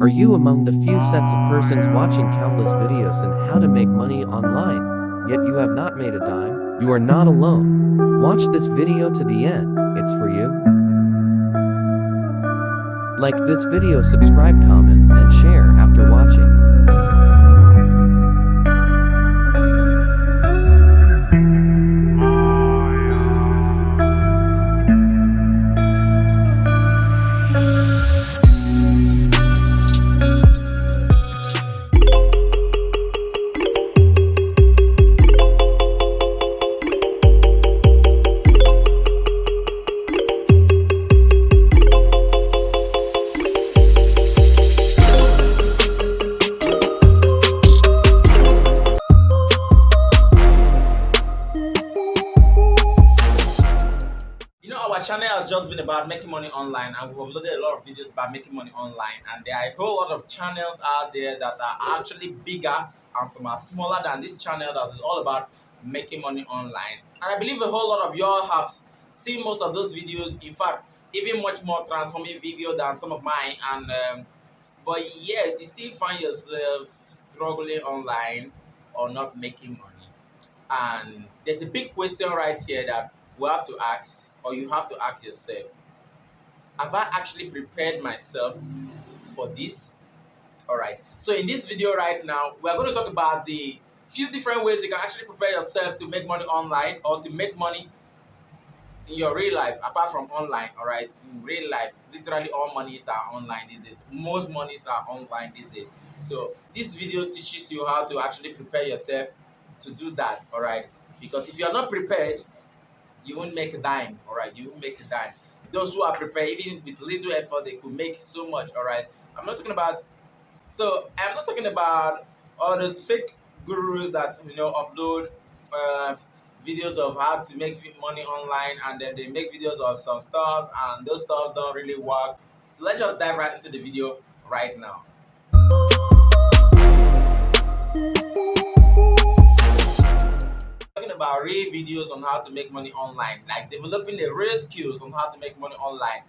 Are you among the few sets of persons watching countless videos on how to make money online, yet you have not made a dime? You are not alone. Watch this video to the end, it's for you. Like this video, subscribe, comment, and share after watching. Our channel has just been about making money online, and we've uploaded a lot of videos about making money online, and there are a whole lot of channels out there that are actually bigger and some are smaller than this channel that is all about making money online. And I believe a whole lot of y'all have seen most of those videos, in fact even much more transforming video than some of mine, and but yet you still find yourself struggling online or not making money. And there's a big question right here that we have to ask, or you have to ask yourself: have I actually prepared myself for this? Alright, so in this video right now, we're going to talk about the few different ways you can actually prepare yourself to make money online or to make money in your real life apart from online. Alright, in real life, literally all monies are online these days. Most monies are online these days. So this video teaches you how to actually prepare yourself to do that. Alright, because if you're not prepared, you won't make a dime. Alright, you won't make a dime. Those who are prepared, even with little effort, they could make so much. Alright, I'm not talking about all those fake gurus that upload videos of how to make money online, and then they make videos of some stuff and those stuff don't really work. So let's just dive right into the video right now. Talking about real videos on how to make money online, like developing the real skills on how to make money online.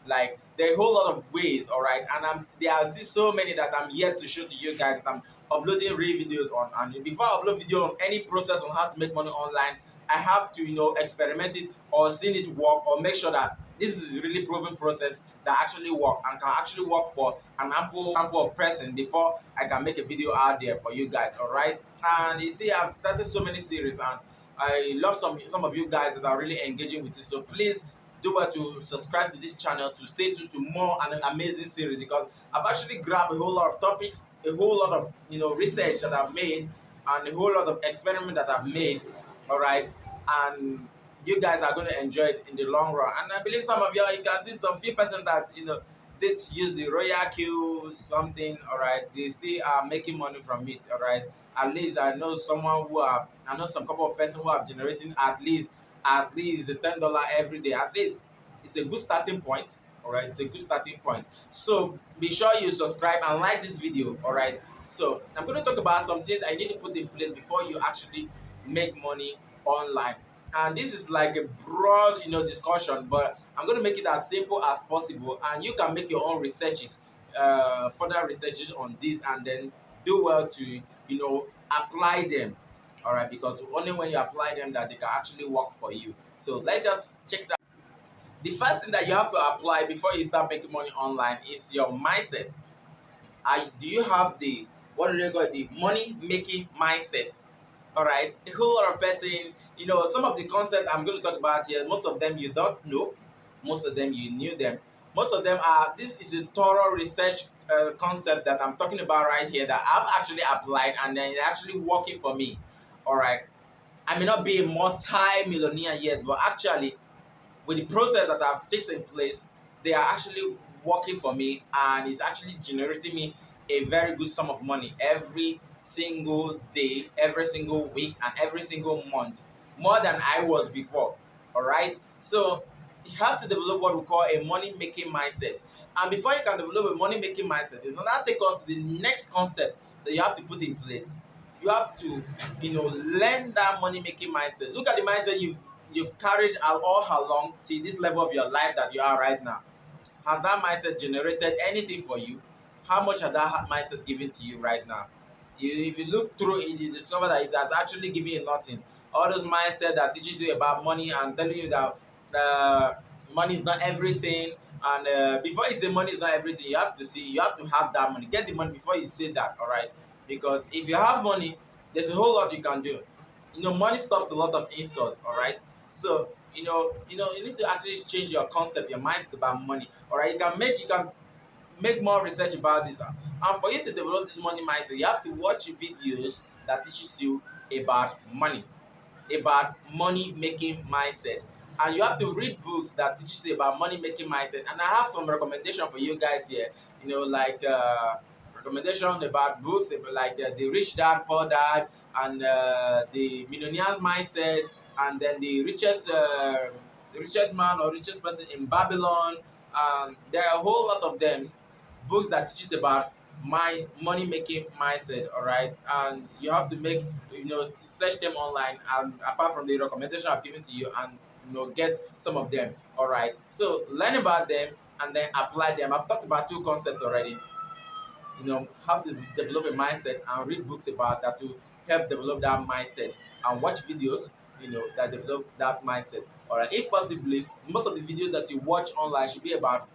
Like there are a whole lot of ways, alright, and there are still so many that I'm yet to show to you guys that I'm uploading real videos on. And before I upload video on any process on how to make money online, I have to experiment it or seen it work, or make sure that this is a really proven process that actually work and can actually work for an ample of person before I can make a video out there for you guys. Alright, and you see, I've started so many series, and I love some of you guys that are really engaging with it. So please do well to subscribe to this channel to stay tuned to more and an amazing series, because I've actually grabbed a whole lot of topics, a whole lot of research that I've made, and a whole lot of experiment that I've made. All right, and you guys are going to enjoy it in the long run. And I believe some of you can see some few person that they use the 𝐻𝐼𝐿 something. All right, they still are making money from it. All right, at least I know some couple of persons who are generating at least $10 every day. At least it's a good starting point. All right, it's a good starting point. So be sure you subscribe and like this video. All right, so I'm going to talk about something that you need to put in place before you actually make money online. And this is like a broad discussion, but I'm going to make it as simple as possible, and you can make your own researches, further researches on this, and then do well to apply them. All right, because only when you apply them that they can actually work for you. So let's just check that. The first thing that you have to apply before you start making money online is your mindset. Do you have the money making mindset? All right, a whole lot of person, some of the concepts I'm going to talk about here, most of them you don't know, most of them you knew them, most of them are, this is a thorough research concept that I'm talking about right here that I've actually applied, and then it's actually working for me. All right, I may not be a multi-millionaire yet, but actually with the process that I've fixed in place, they are actually working for me, and it's actually generating me a very good sum of money every single day, every single week, and every single month, more than I was before. All right, so you have to develop what we call a money-making mindset. And before you can develop a money-making mindset, it's going to take us to the next concept that you have to put in place. You have to learn that money-making mindset. Look at the mindset you've carried all along to this level of your life that you are right now. Has that mindset generated anything for you? how much of that mindset giving to you right now? If you look through it, you discover that it has actually given you nothing. All those mindset that teaches you about money and telling you that money is not everything. And before you say money is not everything, you have to have that money. Get the money before you say that, all right? Because if you have money, there's a whole lot you can do. Money stops a lot of insults, all right? So, you need to actually change your concept, your mindset about money, all right? You can make more research about this. And for you to develop this money mindset, you have to watch videos that teaches you about money, about money making mindset. And you have to read books that teaches you about money making mindset. And I have some recommendation for you guys here, like recommendation about books like the Rich Dad Poor Dad, and the Millionaire's Mindset, and then the richest man or richest person in Babylon. There are a whole lot of them, books that teaches about my money making mindset, all right? And you have to search them online, and apart from the recommendation I've given to you, and get some of them, all right? So learn about them and then apply them. I've talked about two concepts already. How to develop a mindset, and read books about that to help develop that mindset, and watch videos that develop that mindset, all right? If possibly, most of the videos that you watch online should be about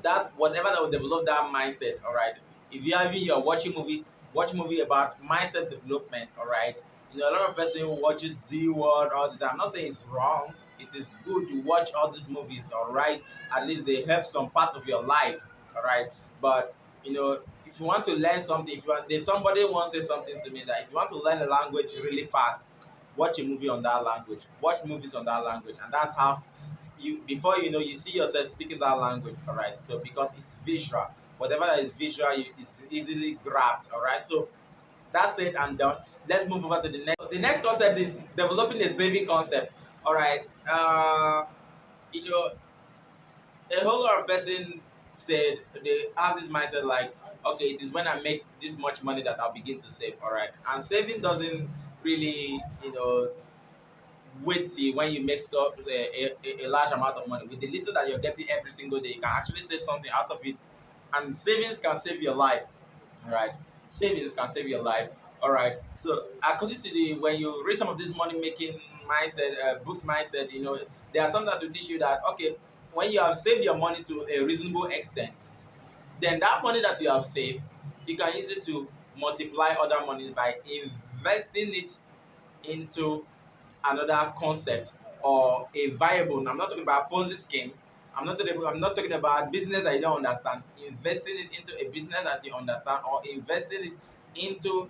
that, whatever that will develop that mindset, all right? If you are even you're watching movie, watch movie about mindset development, all right? A lot of person who watches Z World all the time. I'm not saying it's wrong. It is good to watch all these movies, all right? At least they help some part of your life, all right? But if you want to learn something, there's somebody once said something to me that if you want to learn a language really fast, watch a movie on that language, watch movies on that language, and that's how before you see yourself speaking that language, all right? So because it's visual, whatever that is visual, is easily grabbed, all right? So that's it and done. Let's move over to the next concept is developing a saving concept, all right? You know a whole lot of person said they have this mindset like, okay, it is when I make this much money that I'll begin to save, all right? And saving doesn't really wait till when you make a large amount of money. With the little that you're getting every single day, you can actually save something out of it. And savings can save your life, all right? Savings can save your life, all right? So according to when you read some of this money making mindset books mindset, there are some that will teach you that, okay, when you have saved your money to a reasonable extent, then that money that you have saved, you can use it to multiply other money by investing it into another concept or a viable. I'm not talking about Ponzi scheme. I'm not talking about business that you don't understand. Investing it into a business that you understand, or investing it into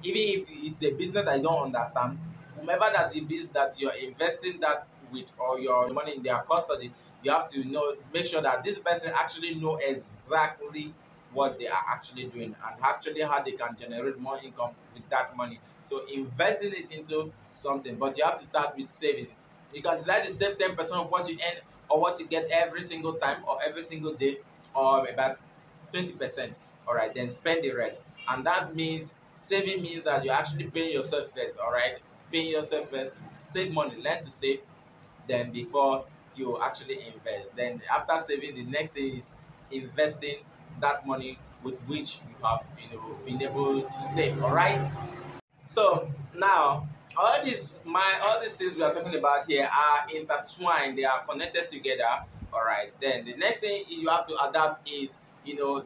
even if it's a business that you don't understand, whomever that the business that you're investing that with, or your money in their custody, you have to make sure that this person actually know exactly what they are actually doing, and actually how they can generate more income with that money. So investing it into something, but you have to start with saving. You can decide to save 10% of what you earn or what you get every single time or every single day, or about 20%. All right, then spend the rest. And that means saving means that you're actually paying yourself first. All right, paying yourself first, save money, learn to save, then before you actually invest. Then after saving, the next thing is investing that money with which you have been able to save. All right. So now all these things we are talking about here are intertwined, they are connected together. All right. Then the next thing you have to adapt is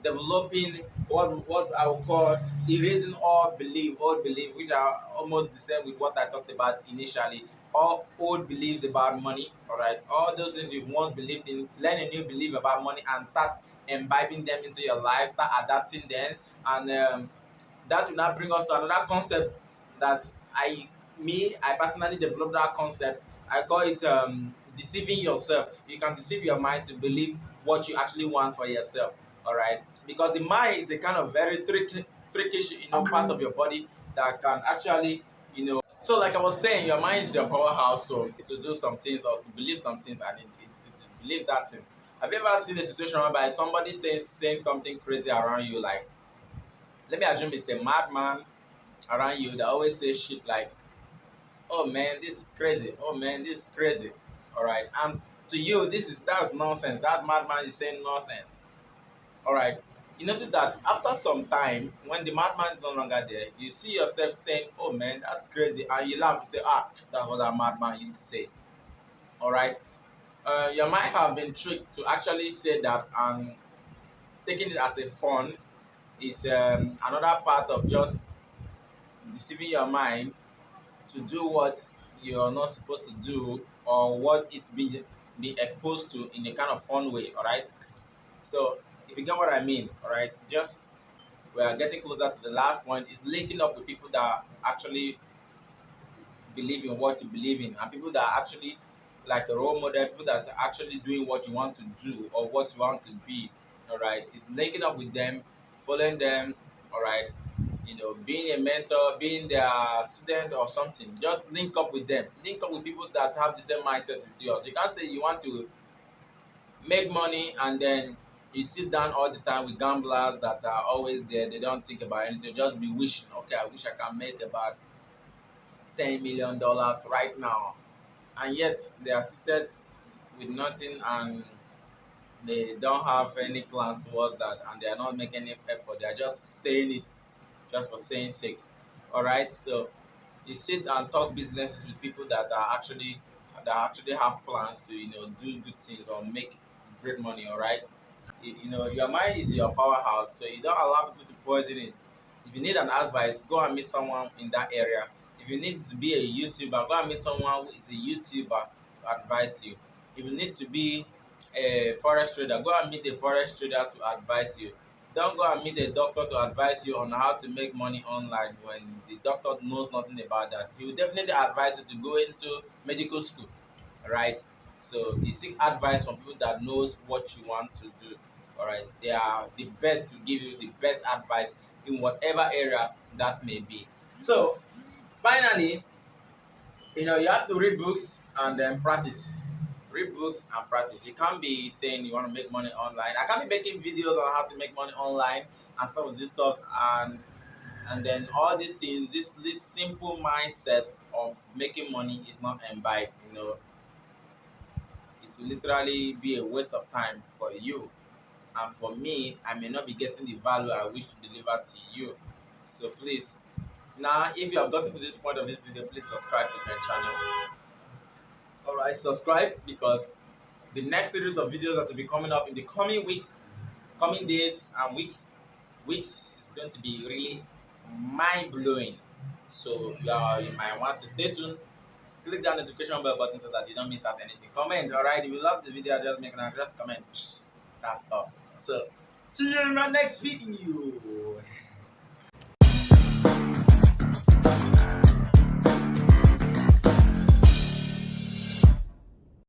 developing what I would call erasing old belief, which are almost the same with what I talked about initially. All old beliefs about money, all right? All those things you've once believed in, learn a new belief about money and start imbibing them into your life, start adapting them, and that will now bring us to another concept that I personally developed that concept. I call it deceiving yourself. You can deceive your mind to believe what you actually want for yourself. All right, because the mind is a kind of very trickish, part of your body that can actually, So, like I was saying, your mind is your powerhouse. So, to do some things or to believe some things, and to believe that thing. Have you ever seen a situation whereby somebody saying something crazy around you, like, let me assume it's a madman around you that always says shit like, "Oh man, this is crazy. Oh man, this is crazy." All right, and to you, that's nonsense. That madman is saying nonsense. All right. You notice that after some time, when the madman is no longer there, you see yourself saying, "Oh man, that's crazy," and you laugh. You say, "Ah, that's what that madman used to say." All right. You might have been tricked to actually say that, and taking it as a fun is another part of just deceiving your mind to do what you're not supposed to do, or what it's be exposed to in a kind of fun way. All right. So if you get what I mean, all right, just we are getting closer to the last point, is linking up with people that actually believe in what you believe in, and people that are actually like a role model, people that are actually doing what you want to do or what you want to be. All right, is linking up with them, following them. All right, being a mentor, being their student or something. Just link up with them. Link up with people that have the same mindset with yours. You can't say you want to make money and then you sit down all the time with gamblers that are always there. They don't think about anything. Just be wishing, okay, I wish I can make about $10 million right now, and yet they are seated with nothing, and they don't have any plans towards that, and they are not making any effort. They are just saying it just for saying sake. All right, so you sit and talk businesses with people that actually have plans to do good things or make great money. All right, your mind is your powerhouse, so you don't allow people to poison it. If you need an advice, go and meet someone in that area. If you need to be a YouTuber, go and meet someone who is a YouTuber to advise you. If you need to be a forex trader, go and meet a forex trader to advise you. Don't go and meet a doctor to advise you on how to make money online when the doctor knows nothing about that. He will definitely advise you to go into medical school, right? So you seek advice from people that knows what you want to do. All right, they are the best to give you the best advice in whatever area that may be. So finally, you have to read books and then practice. Read books and practice. You can't be saying you want to make money online. I can't be making videos on how to make money online and some of these stuff, and then all these things. This simple mindset of making money is not imbibed. It will literally be a waste of time for you. And for me, I may not be getting the value I wish to deliver to you. So please, now if you have gotten to this point of this video, please subscribe to my channel. Alright, subscribe, because the next series of videos that will be coming up in the coming week, coming days and weeks is going to be really mind-blowing. So you might want to stay tuned. Click that notification bell button so that you don't miss out anything. Comment, alright? If you love the video, just comment. That's all. So, see you in my next video.